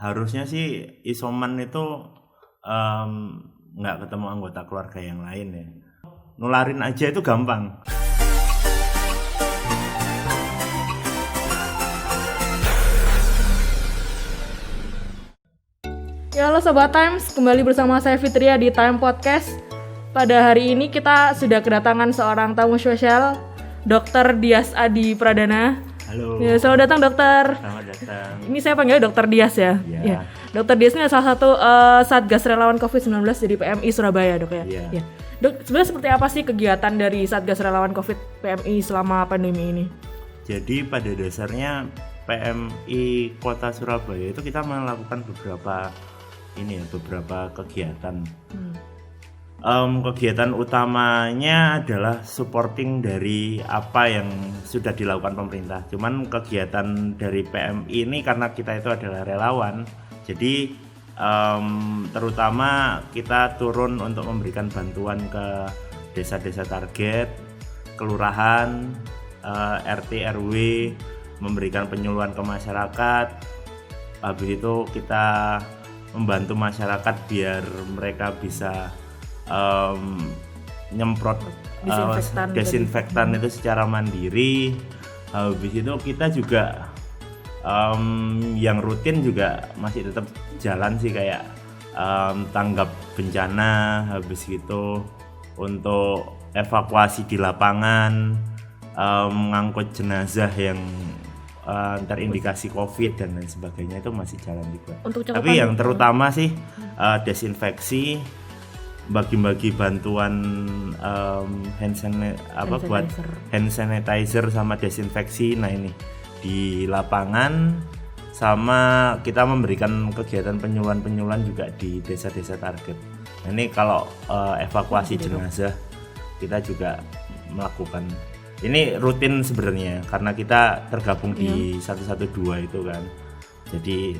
harusnya sih isoman itu nggak ketemu anggota keluarga yang lain ya. Nularin aja itu gampang. Ya, halo Sobat Times, kembali bersama saya Fitria di Time Podcast. Pada hari ini kita sudah kedatangan seorang tamu spesial, Dr. Dias Adi Pradana. Halo. Ya, selamat datang dokter. Selamat datang. Ini saya panggilnya Dr. Dias ya. Iya. Ya. Dr. Dias ini salah satu Satgas Relawan COVID-19 dari PMI Surabaya, Dok ya. Iya. Ya. Dok, sebenarnya seperti apa sih kegiatan dari Satgas Relawan COVID PMI selama pandemi ini? Jadi pada dasarnya PMI Kota Surabaya itu kita melakukan beberapa kegiatan. Kegiatan utamanya adalah supporting dari apa yang sudah dilakukan pemerintah. Cuman kegiatan dari PMI ini karena kita itu adalah relawan, jadi terutama kita turun untuk memberikan bantuan ke desa-desa target, kelurahan, RT RW, memberikan penyuluhan ke masyarakat. Habis itu kita membantu masyarakat biar mereka bisa nyemprot desinfektan itu secara mandiri. Habis itu kita juga yang rutin juga masih tetap jalan sih, kayak tanggap bencana, habis gitu untuk evakuasi di lapangan, mengangkut jenazah yang terindikasi COVID dan lain sebagainya, itu masih jalan juga. Tapi yang terutama sih desinfeksi, bagi-bagi bantuan buat hand sanitizer sama desinfeksi. Nah ini di lapangan, sama kita memberikan kegiatan penyuluhan juga di desa-desa target. Nah, ini kalau evakuasi jenazah kita juga melakukan. Ini rutin sebenarnya karena kita tergabung di 112 itu kan. Jadi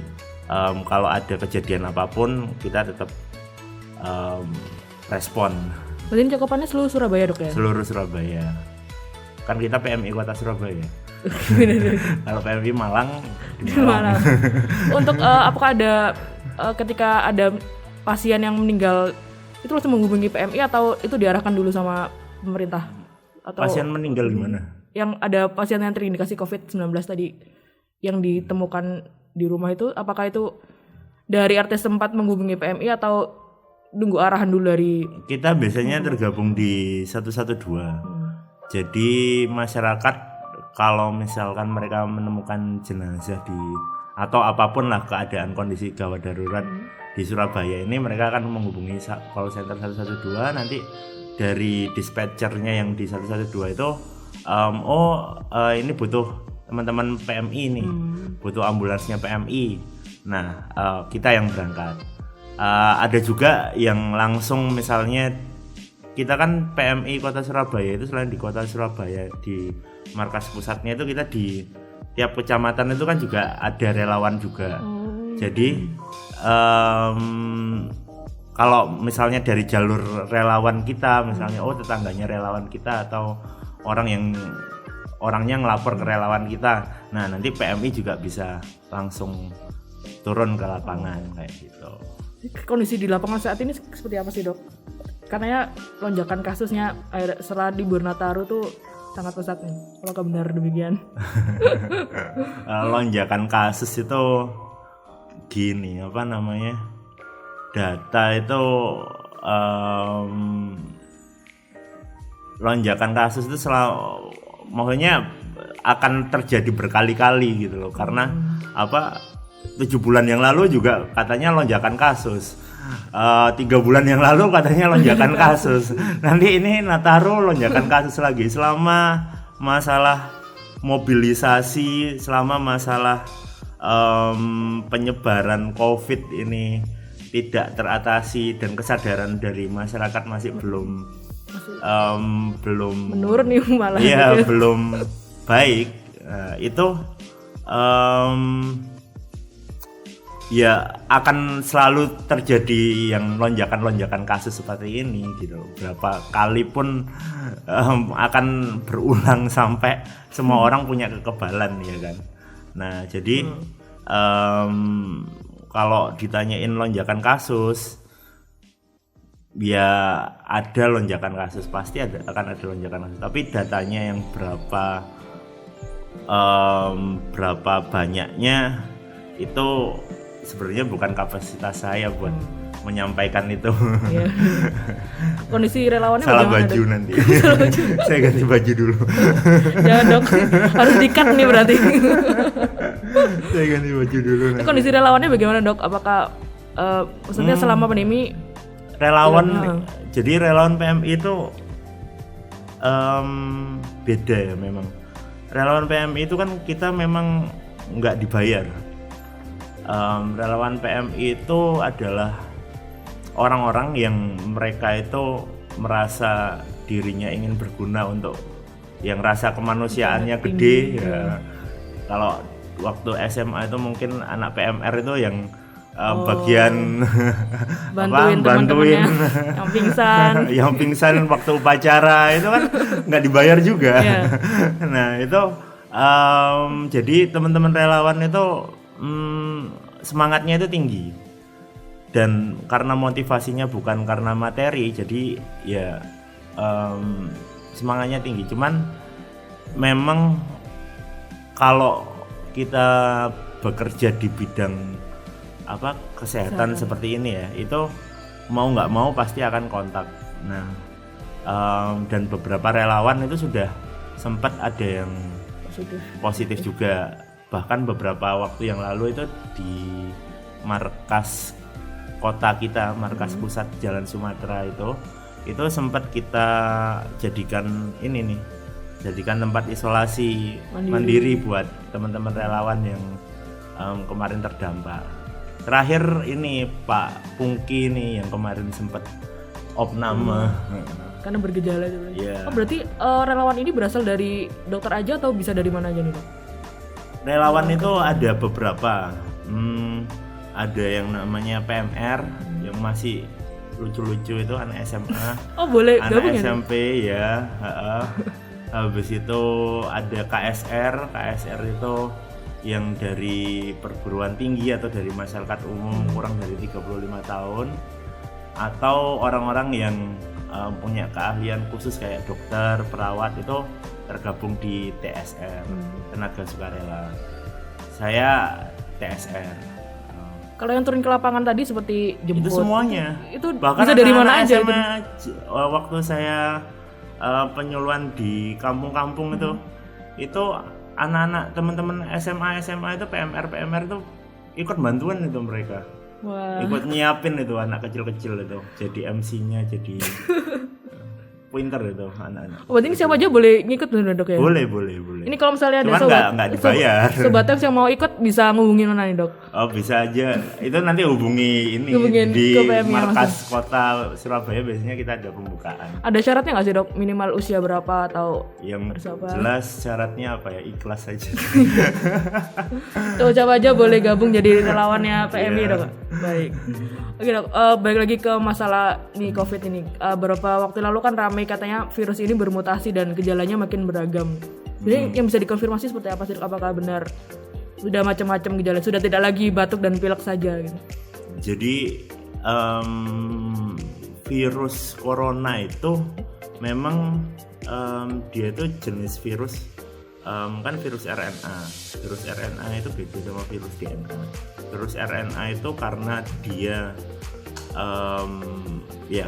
kalau ada kejadian apapun kita tetap respon. Berarti ini cakupannya seluruh Surabaya, Dok ya? Seluruh Surabaya. Kan kita PMI Kota Surabaya. Kalau PMI Malang di Malang. Untuk apakah ada ketika ada pasien yang meninggal itu langsung menghubungi PMI atau itu diarahkan dulu sama pemerintah? Atau pasien meninggal gimana? Yang ada pasien yang terindikasi COVID-19 tadi yang ditemukan di rumah itu, apakah itu dari RT sempat menghubungi PMI atau nunggu arahan dulu dari? Kita biasanya tergabung di 112. Jadi masyarakat kalau misalkan mereka menemukan jenazah atau apapun lah keadaan kondisi gawat darurat di Surabaya ini, mereka akan menghubungi call center 112. Nanti dari dispatchernya yang di 112 itu ini butuh teman-teman PMI nih, butuh ambulansnya PMI. Nah kita yang berangkat. Ada juga yang langsung, misalnya kita kan PMI Kota Surabaya itu selain di Kota Surabaya, di markas pusatnya itu kita di tiap kecamatan itu kan juga ada relawan juga. Jadi kalau misalnya dari jalur relawan kita, misalnya tetangganya relawan kita atau orangnya ngelapor ke relawan kita, nah nanti PMI juga bisa langsung turun ke lapangan kayak gitu. Kondisi di lapangan saat ini seperti apa sih, Dok? Karena ya lonjakan kasusnya setelah libur Nataru tuh sangat pesat nih. Apakah benar demikian? Lonjakan kasus itu gini, data itu lonjakan kasus itu maksudnya akan terjadi berkali-kali gitu loh. Karena 7 bulan yang lalu juga katanya lonjakan kasus, 3 bulan yang lalu katanya lonjakan kasus, nanti ini Nataru lonjakan kasus lagi. Selama masalah mobilisasi, selama masalah penyebaran COVID ini tidak teratasi dan kesadaran dari masyarakat masih belum menurun nih malah. Iya, belum baik. Itu ya akan selalu terjadi yang lonjakan kasus seperti ini gitu. Berapa kali pun akan berulang sampai semua orang punya kekebalan, ya kan. Nah jadi kalau ditanyain lonjakan kasus, ya ada lonjakan kasus, pasti akan ada lonjakan kasus. Tapi datanya yang berapa banyaknya itu sebenarnya bukan kapasitas saya buat menyampaikan itu. Iya. Kondisi relawannya Salah bagaimana, baju Dok? nanti. Saya ganti baju dulu. Jangan Dok, harus di-cut nih berarti. Saya ganti baju dulu nanti. Kondisi relawannya bagaimana Dok? Apakah maksudnya selama pandemi Relawan, Heeh. jadi relawan PMI itu beda ya memang. Relawan PMI itu kan kita memang nggak dibayar. Relawan PMI itu adalah orang-orang yang mereka itu merasa dirinya ingin berguna untuk yang rasa kemanusiaannya gede ya. Kalau waktu SMA itu mungkin anak PMR itu yang bagian bantuin teman-temannya yang pingsan. yang pingsan waktu upacara itu kan nggak dibayar juga. Iya. Nah itu jadi teman-teman relawan itu semangatnya itu tinggi, dan karena motivasinya bukan karena materi, jadi ya semangatnya tinggi. Cuman memang kalau kita bekerja di bidang kesehatan seperti ini ya, itu mau nggak mau pasti akan kontak. Nah dan beberapa relawan itu sudah sempat ada yang positif juga, bahkan beberapa waktu yang lalu itu di markas kota kita, markas pusat Jalan Sumatera itu sempat kita jadikan ini nih, jadikan tempat isolasi mandiri buat teman-teman relawan yang kemarin terdampak. Terakhir ini Pak Pungki nih yang kemarin sempat opname. Karena bergejala itu. Iya. Oh, berarti relawan ini berasal dari dokter aja atau bisa dari mana aja nih Dok? Relawan itu ada beberapa. Ada yang namanya PMR yang masih lucu-lucu, itu anak SMA. Oh boleh Anak gabung ya? SMP ya. Habis itu ada KSR itu yang dari perguruan tinggi atau dari masyarakat umum kurang dari 35 tahun, atau orang-orang yang punya keahlian khusus kayak dokter, perawat, itu tergabung di TSR, tenaga sukarela. Saya TSR. Kalau yang turun ke lapangan tadi seperti jemput Itu semuanya. itu Bahkan bisa dari mana anak-anak aja SMA, itu? waktu saya penyuluhan di kampung-kampung itu anak-anak teman-teman SMA itu PMR itu ikut bantuan itu mereka. Wah. Ikut nyiapin itu anak kecil-kecil itu, jadi MC-nya, jadi pinter itu anak-anak. Oh, berarti ini siapa aja boleh ngikut bener Dok ya? Boleh. Ini kalau misalnya ada Cuman sobat nggak dibayar. sobat Teps yang mau ikut bisa ngehubungin mana nih Dok? Oh bisa aja, itu nanti hubungi ini Hubungin di ke PMI markas kota Surabaya, biasanya kita ada pembukaan. Ada syaratnya nggak sih Dok? Minimal usia berapa atau Yang bersabar? jelas syaratnya apa ya, ikhlas aja. Tuh siapa aja boleh gabung jadi relawannya PMI Iya. Dok. Baik. Oke Dok, balik lagi ke masalah nih COVID ini. Beberapa waktu lalu kan ramai katanya virus ini bermutasi dan gejalanya makin beragam. Jadi yang bisa dikonfirmasi seperti apa sih Dok? Apakah benar sudah macam-macam gejala, sudah tidak lagi batuk dan pilek saja gitu? Jadi virus corona itu memang dia itu jenis virus, kan virus RNA. Virus RNA itu beda sama virus DNA. Virus RNA itu karena dia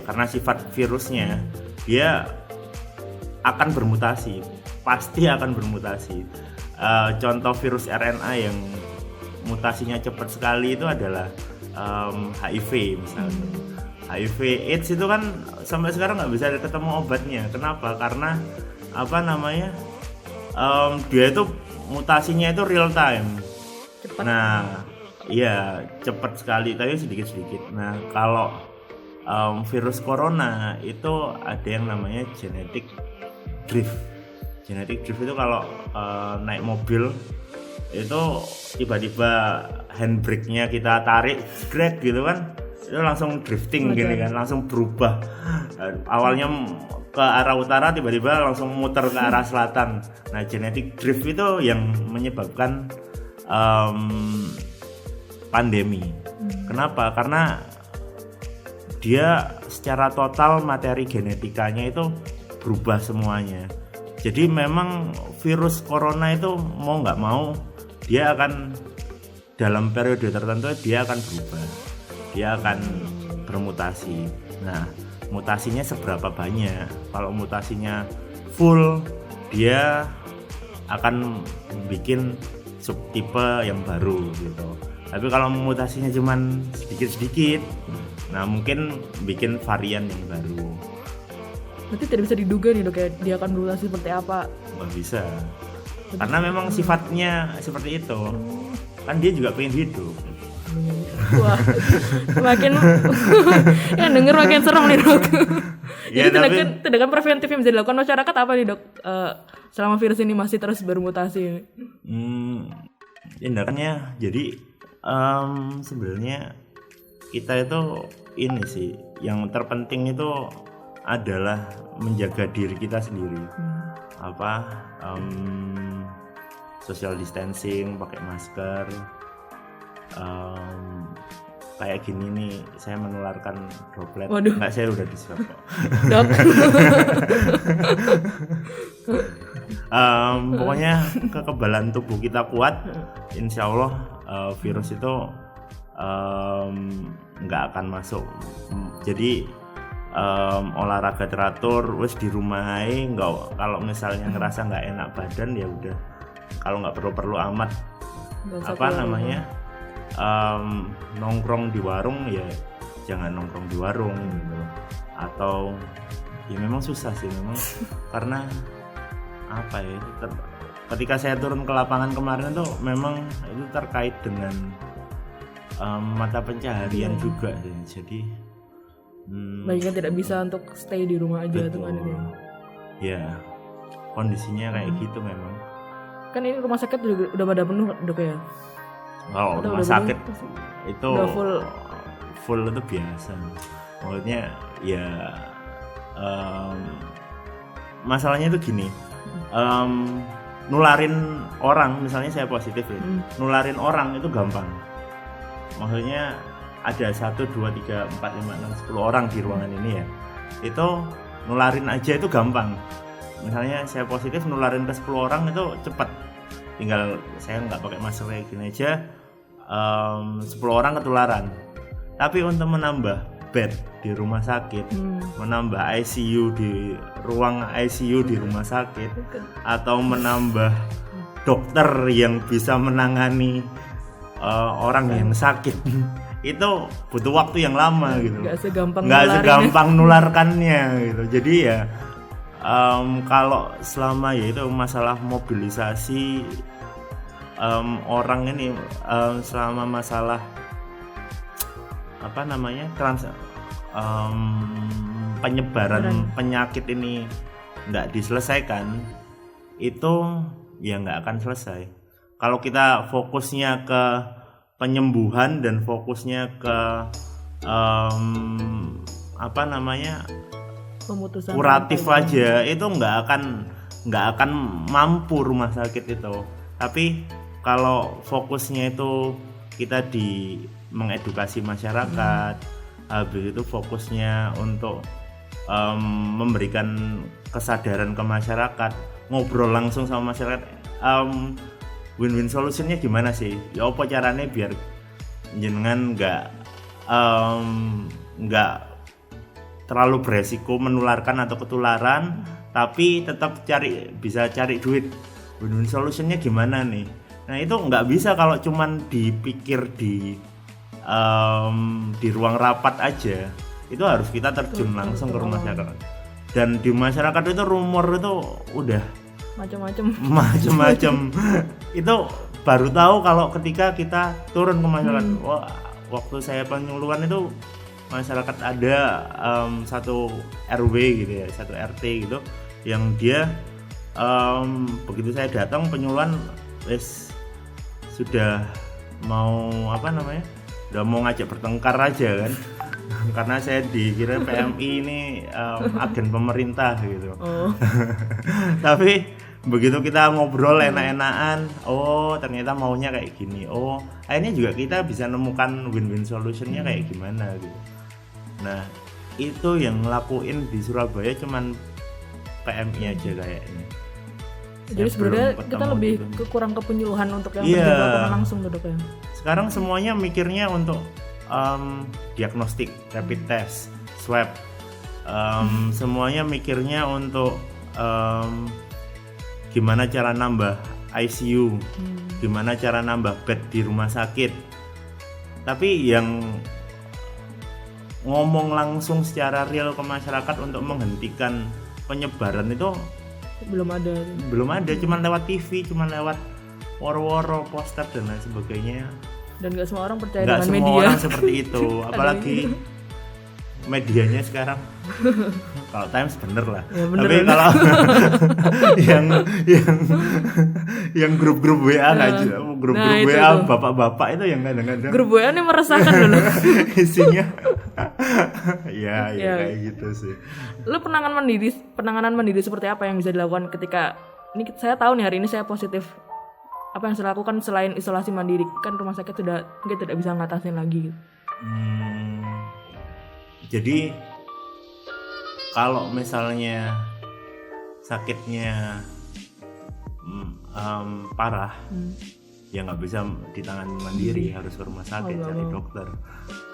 karena sifat virusnya, dia akan bermutasi, pasti akan bermutasi. Contoh virus RNA yang mutasinya cepat sekali itu adalah HIV misalnya. HIV AIDS itu kan sampai sekarang nggak bisa ketemu obatnya. Kenapa? Karena dia itu mutasinya itu real time. Cepat. Nah, iya cepat sekali, tapi sedikit-sedikit. Nah, kalau virus corona itu ada yang namanya genetic drift. Genetic drift itu kalau naik mobil itu tiba-tiba handbrake-nya kita tarik, drag gitu kan, itu langsung drifting gini kan, langsung berubah. Awalnya ke arah utara, tiba-tiba langsung muter ke arah selatan. Nah, genetic drift itu yang menyebabkan pandemi. Kenapa? Karena dia secara total materi genetikanya itu berubah semuanya. Jadi memang virus corona itu mau nggak mau dia akan dalam periode tertentu dia akan berubah, dia akan bermutasi. Nah, mutasinya seberapa banyak? Kalau mutasinya full, dia akan bikin subtipe yang baru gitu. Tapi kalau mutasinya cuman sedikit-sedikit, nah mungkin bikin varian yang baru. Berarti tidak bisa diduga nih dok ya dia akan bermutasi seperti apa? Nggak bisa. Karena memang sifatnya seperti itu. Kan dia juga pengen hidup. Wah, makin yang denger makin serem nih dok. Ya, Jadi tindakan preventif yang bisa dilakukan masyarakat apa nih dok? Selama virus ini masih terus bermutasi. Tindakannya jadi sebenarnya kita itu ini sih yang terpenting itu adalah menjaga diri kita sendiri. Social distancing, pakai masker. Kayak gini nih saya menularkan droplet. Waduh. Enggak, saya udah di-swab kok. Dok. Pokoknya kekebalan tubuh kita kuat, insya Allah virus itu nggak akan masuk. Jadi olahraga teratur, wes di rumah aja. Nggak, kalau misalnya ngerasa nggak enak badan ya udah. Kalau nggak perlu amat nongkrong di warung ya jangan nongkrong di warung gitu. Atau ya memang susah sih memang karena ketika saya turun ke lapangan kemarin tuh memang itu terkait dengan mata pencaharian juga sih. Jadi banyak yang tidak bisa untuk stay di rumah aja tuh kan ini. Ya kondisinya kayak gitu memang. Kan ini rumah sakit udah pada penuh dok ya? Kalau rumah sakit itu full itu biasa. Maksudnya ya masalahnya itu gini, nularin orang, misalnya saya positif ya, nularin orang itu gampang. Maksudnya ada 1, 2, 3, 4, 5, 6, 10 orang di ruangan ini ya, itu nularin aja itu gampang. Misalnya saya positif, nularin ke 10 orang itu cepat. Tinggal saya nggak pakai masker kayak gini aja, 10 orang ketularan. Tapi untuk menambah bed di rumah sakit, menambah ICU di ruang ICU di rumah sakit, atau menambah dokter yang bisa menangani orang yang sakit, itu butuh waktu yang lama gitu. Nggak segampang nularkannya gitu. Jadi ya kalau selama ya itu masalah mobilisasi orang ini, selama masalah penyebaran penyakit ini nggak diselesaikan, itu ya nggak akan selesai. Kalau kita fokusnya ke penyembuhan dan fokusnya ke pemutusan kuratif aja, itu nggak akan mampu rumah sakit itu. Tapi kalau fokusnya itu kita di mengedukasi masyarakat, habis itu fokusnya untuk memberikan kesadaran ke masyarakat, ngobrol langsung sama masyarakat, win-win solutionnya gimana sih? Ya apa caranya biar jenengan nggak terlalu beresiko menularkan atau ketularan, tapi tetap bisa cari duit. Win-win solutionnya gimana nih? Nah itu nggak bisa kalau cuman dipikir di ruang rapat aja. Itu harus kita terjun langsung ke rumah masyarakat. Dan di masyarakat itu rumor itu udah macam-macam. Itu baru tahu kalau ketika kita turun ke masyarakat. Wah, waktu saya penyuluhan itu masyarakat ada satu RW gitu ya, satu RT gitu, yang dia begitu saya datang penyuluhan sudah mau udah mau ngajak bertengkar aja kan. Karena saya dikira PMI ini agen pemerintah gitu. Tapi begitu kita ngobrol enak-enakan, oh ternyata maunya kayak gini, oh akhirnya juga kita bisa nemukan win-win solutionnya kayak gimana gitu. Nah itu yang ngelakuin di Surabaya cuman PMI aja kayaknya. Jadi sebenarnya kita lebih kurang kepenyuluhan untuk yang terjadi lapangan langsung tuh dok ya. Sekarang semuanya mikirnya untuk diagnostik, rapid test, swab, semuanya mikirnya untuk gimana cara nambah ICU, gimana cara nambah bed di rumah sakit. Tapi yang ngomong langsung secara real ke masyarakat untuk menghentikan penyebaran itu belum ada, cuman lewat TV, cuman lewat woro-woro, poster dan lain sebagainya. Dan nggak semua orang percaya dengan media. Nggak semua orang seperti itu, apalagi medianya sekarang. Kalau Times bener lah, ya, bener, tapi kalau yang grup-grup WA aja, grup-grup WA tuh. Bapak-bapak itu yang kadang-kadang grup WA ini meresahkan dulu. Isinya ya kayak gitu sih. Lu penanganan mandiri seperti apa yang bisa dilakukan ketika ini saya tahu nih hari ini saya positif, apa yang saya lakukan selain isolasi mandiri, kan rumah sakit sudah mungkin tidak bisa ngatasin lagi gitu. Jadi kalau misalnya sakitnya parah, ya nggak bisa ditangani mandiri, harus ke rumah sakit cari dokter.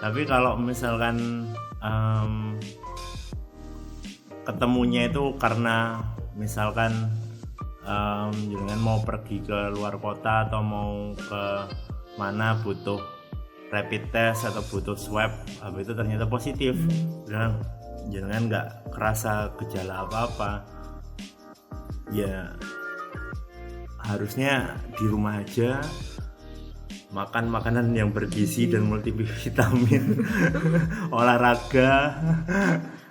Tapi kalau misalkan ketemunya itu karena misalkan jangan mau pergi ke luar kota atau mau ke mana butuh rapid test atau butuh swab, habis itu ternyata positif, jangan nggak kerasa gejala apa-apa, ya harusnya di rumah aja, makan makanan yang bergizi dan multivitamin, olahraga.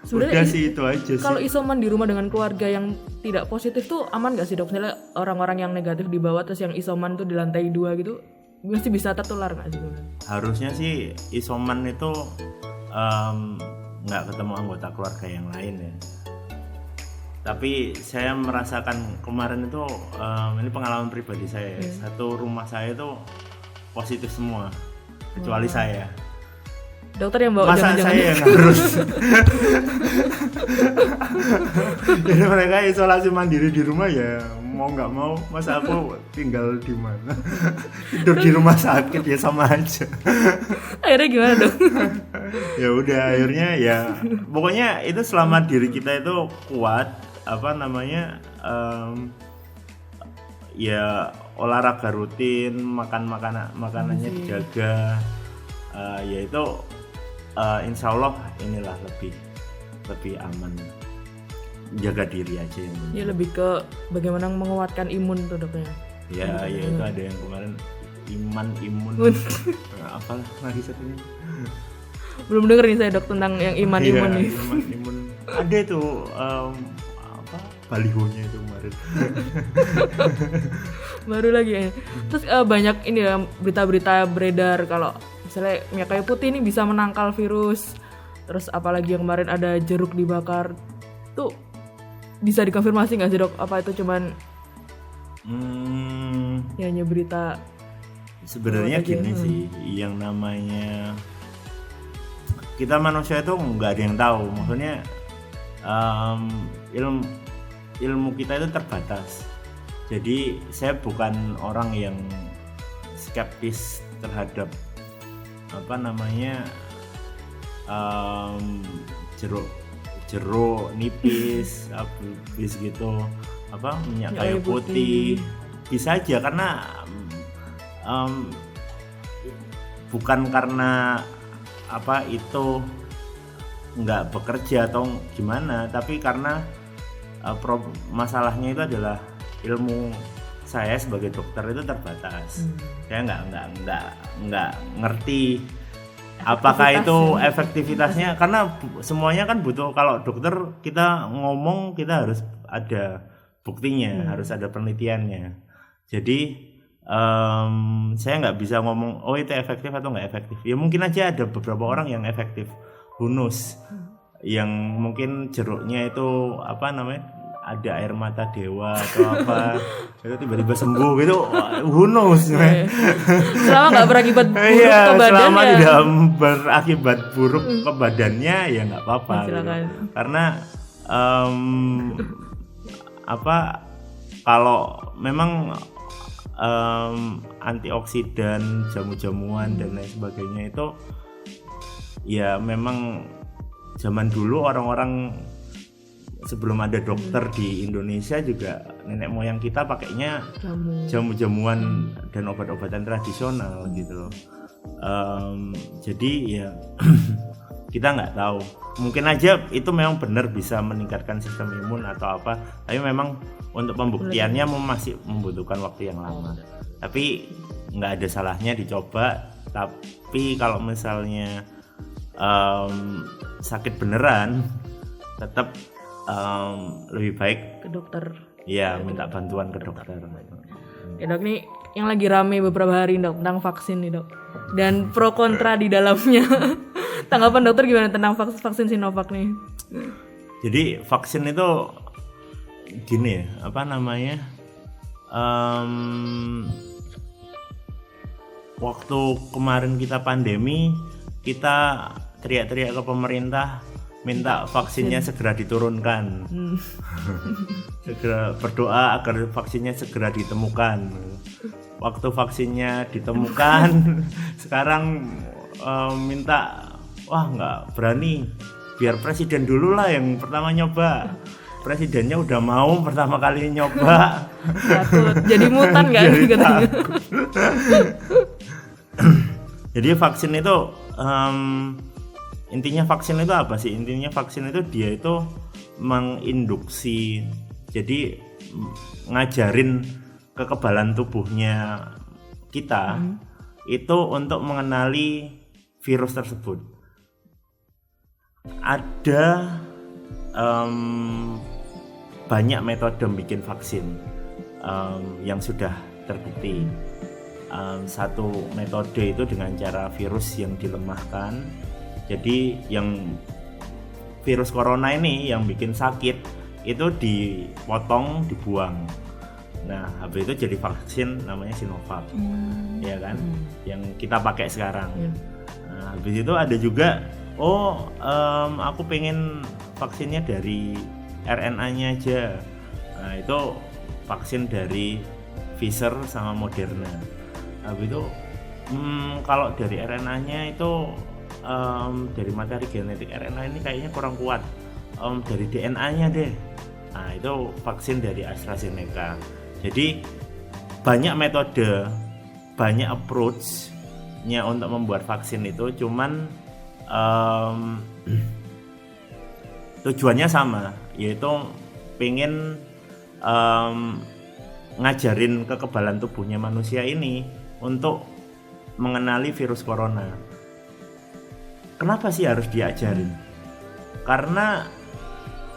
Udah sih itu aja sih. Kalau isoman di rumah dengan keluarga yang tidak positif tuh aman nggak sih dok? Misalnya orang-orang yang negatif di bawah terus yang isoman tuh di lantai 2 gitu, masih bisa tertular nggak sih? Harusnya sih isoman itu nggak ketemu anggota keluarga yang lain ya. Tapi saya merasakan kemarin itu ini pengalaman pribadi saya. Satu rumah saya itu positif semua kecuali saya. Dokter yang bawa masa saya yang harus. Jadi mereka isolasi mandiri di rumah ya mau nggak mau, masa aku tinggal di mana? Tidur di rumah sakit ya sama aja. Akhirnya gimana dong? Ya udah akhirnya ya pokoknya itu selama diri kita itu kuat, ya olahraga rutin, makanannya dijaga, ya itu insya Allah inilah lebih aman, jaga diri aja yang penting. Ya lebih ke bagaimana menguatkan imun tuh dokternya. Ya itu ada yang kemarin imun apalah lagi satunya. Belum denger nih saya dok tentang yang imun nih. Imun ada tuh balihonya itu kemarin. Baru lagi ya. Terus banyak ini ya berita-berita beredar kalau misalnya minyak kayu putih ini bisa menangkal virus. Terus apalagi yang kemarin ada jeruk dibakar. Tuh bisa dikonfirmasi nggak sih dok? Apa itu cuman ya hanya berita? Sebenarnya gini sih, yang namanya kita manusia itu nggak ada yang tahu. Maksudnya ilmu kita itu terbatas. Jadi saya bukan orang yang skeptis terhadap jeruk nipis, habis gitu minyak kayu putih. Bisa aja karena bukan karena itu nggak bekerja atau gimana, tapi karena masalahnya itu adalah ilmu saya sebagai dokter itu terbatas. Saya nggak ngerti apakah itu efektivitasnya, karena semuanya kan butuh. Kalau dokter kita ngomong kita harus ada buktinya, harus ada penelitiannya. Jadi saya nggak bisa ngomong oh itu efektif atau nggak efektif. Ya mungkin aja ada beberapa orang yang efektif, who knows, yang mungkin jeruknya itu ada air mata dewa atau apa itu tiba-tiba sembuh gitu, who knows. Selama nggak berakibat buruk Iya, ke badan selama ya. tidak berakibat buruk ke badannya ya nggak apa-apa gitu. Silakan. Karena kalau memang antioksidan, jamu-jamuan dan lain sebagainya itu ya memang zaman dulu orang-orang sebelum ada dokter di Indonesia juga nenek moyang kita pakainya jamu-jamuan dan obat-obatan tradisional gitu loh. Jadi ya kita nggak tahu, mungkin aja itu memang benar bisa meningkatkan sistem imun atau apa, tapi memang untuk pembuktiannya masih membutuhkan waktu yang lama. Tapi nggak ada salahnya dicoba. Tapi kalau misalnya sakit beneran, tetap lebih baik Ke dokter. ya minta bantuan ke dokter. Ya dok, nih yang lagi rame beberapa hari dok tentang vaksin nih dok, dan pro kontra di dalamnya. Tanggapan dokter gimana tentang vaksin Sinovac nih? Jadi vaksin itu gini ya, apa namanya? Waktu kemarin kita pandemi, kita teriak-teriak ke pemerintah minta vaksinnya segera diturunkan. Segera berdoa agar vaksinnya segera ditemukan. Waktu vaksinnya ditemukan, sekarang minta, wah nggak berani, biar presiden dulu lah yang pertama nyoba. Presidennya udah mau pertama kali nyoba, Takut jadi mutan kan jadi katanya. takut. Jadi vaksin itu intinya vaksin itu apa sih? Intinya vaksin itu dia itu menginduksi, jadi ngajarin kekebalan tubuhnya kita itu untuk mengenali virus tersebut. Ada banyak metode bikin vaksin yang sudah terbukti. Satu metode itu dengan cara virus yang dilemahkan. Jadi yang virus corona ini yang bikin sakit itu dipotong, dibuang. Nah, habis itu jadi vaksin namanya Sinovac, ya kan? Yang kita pakai sekarang. Nah, habis itu ada juga, aku pengen vaksinnya dari RNA-nya aja. Nah, itu vaksin dari Pfizer sama Moderna. Habis itu kalau dari RNA-nya itu dari materi genetik RNA ini kayaknya kurang kuat. Dari DNA-nya deh. Nah, itu vaksin dari AstraZeneca. Jadi banyak metode, banyak approach-nya untuk membuat vaksin itu, cuman tujuannya sama, yaitu pengen ngajarin kekebalan tubuhnya manusia ini untuk mengenali virus corona. Kenapa sih harus diajarin? Karena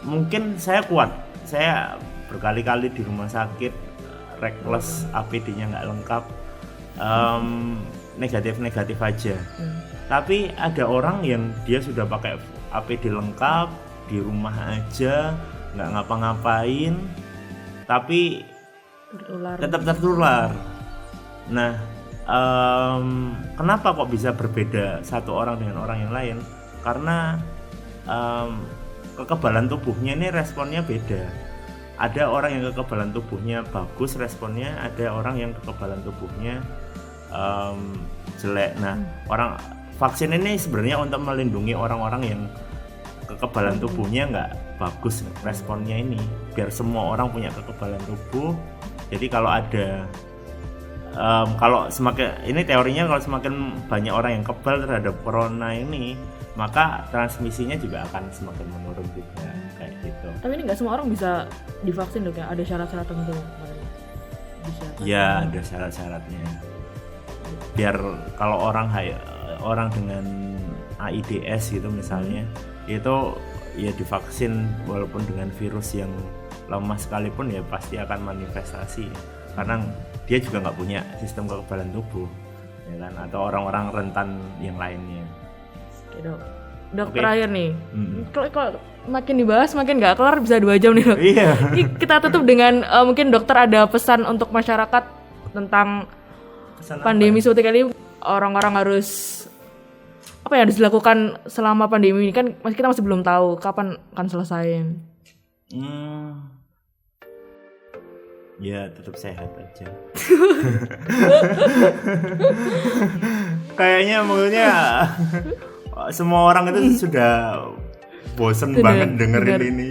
mungkin saya kuat, saya berkali-kali di rumah sakit, reckless, APD-nya nggak lengkap, negatif-negatif aja. Tapi ada orang yang dia sudah pakai APD lengkap, di rumah aja, nggak ngapa-ngapain, tapi tetap tertular. Nah, kenapa kok bisa berbeda satu orang dengan orang yang lain? Karena kekebalan tubuhnya ini responnya beda. Ada orang yang kekebalan tubuhnya bagus responnya, ada orang yang kekebalan tubuhnya jelek. Nah, orang vaksin ini sebenarnya untuk melindungi orang-orang yang kekebalan tubuhnya nggak bagus responnya ini, biar semua orang punya kekebalan tubuh. Jadi kalau ada kalau semakin ini teorinya, kalau semakin banyak orang yang kebal terhadap corona ini, maka transmisinya juga akan semakin menurun juga, kayak gitu. Tapi ini nggak semua orang bisa divaksin dok ya? Ada syarat-syarat tertentu? Ya, ada syarat-syaratnya. Biar kalau orang dengan AIDS gitu misalnya, itu ya divaksin walaupun dengan virus yang lemah sekalipun ya pasti akan manifestasi, karena dia juga nggak punya sistem kekebalan tubuh, ya kan? Atau orang-orang rentan yang lainnya. Oke dok. Dok, Oke. terakhir nih. Kalau makin dibahas makin nggak kelar, bisa 2 jam nih, Dok. Iya. Ini kita tutup dengan mungkin dokter ada pesan untuk masyarakat tentang Pesan apa? pandemi seperti kali ini. Orang-orang harus apa yang harus dilakukan selama pandemi ini, kan kita masih belum tahu kapan akan selesai. Ya tetap sehat aja. Kayaknya maksudnya semua orang itu sudah bosen Sudah banget dengerin dengar. ini,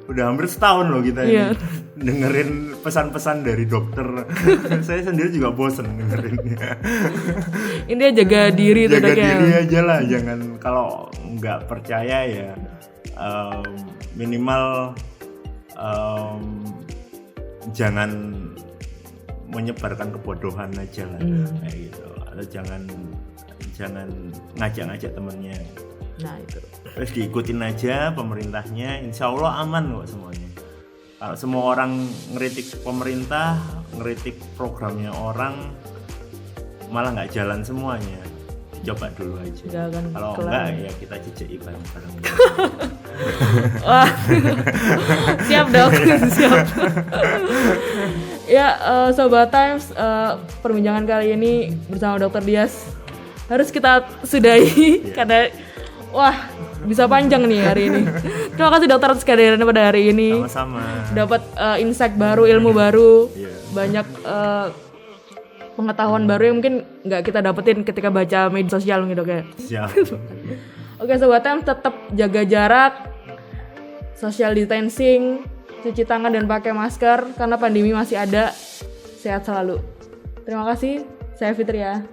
udah hampir setahun loh kita Iya. ini dengerin pesan-pesan dari dokter. Saya sendiri juga bosen dengerinnya. Intinya jaga diri tuh, Jaga Dok, ya. diri aja lah, jangan, kalau nggak percaya ya minimal jangan menyebarkan kebodohan aja lah, kayak gitu, atau jangan ngajak-ngajak temennya. Nah, itu. Terus diikutin aja pemerintahnya, insya Allah aman kok semuanya. Kalau semua orang ngeritik pemerintah, ngeritik programnya orang, malah nggak jalan semuanya. Coba dulu aja. Nggak akan Kalau kelar. enggak ya kita jejaki bareng-bareng. Wah, siap Dok, siap. Ya, Sobat Times, perbincangan kali ini bersama Dr. Dias harus kita sudahi karena wah bisa panjang nih hari ini. Terima kasih dokter atas kehadirannya pada hari ini. Sama-sama. Dapat insight baru, ilmu baru, Iya. banyak pengetahuan baru yang mungkin nggak kita dapetin ketika baca media sosial gitu, Dok, ya. Siap. Oke Sobat Times, tetap jaga jarak, social distancing, cuci tangan dan pakai masker karena pandemi masih ada. Sehat selalu. Terima kasih, saya Fitria.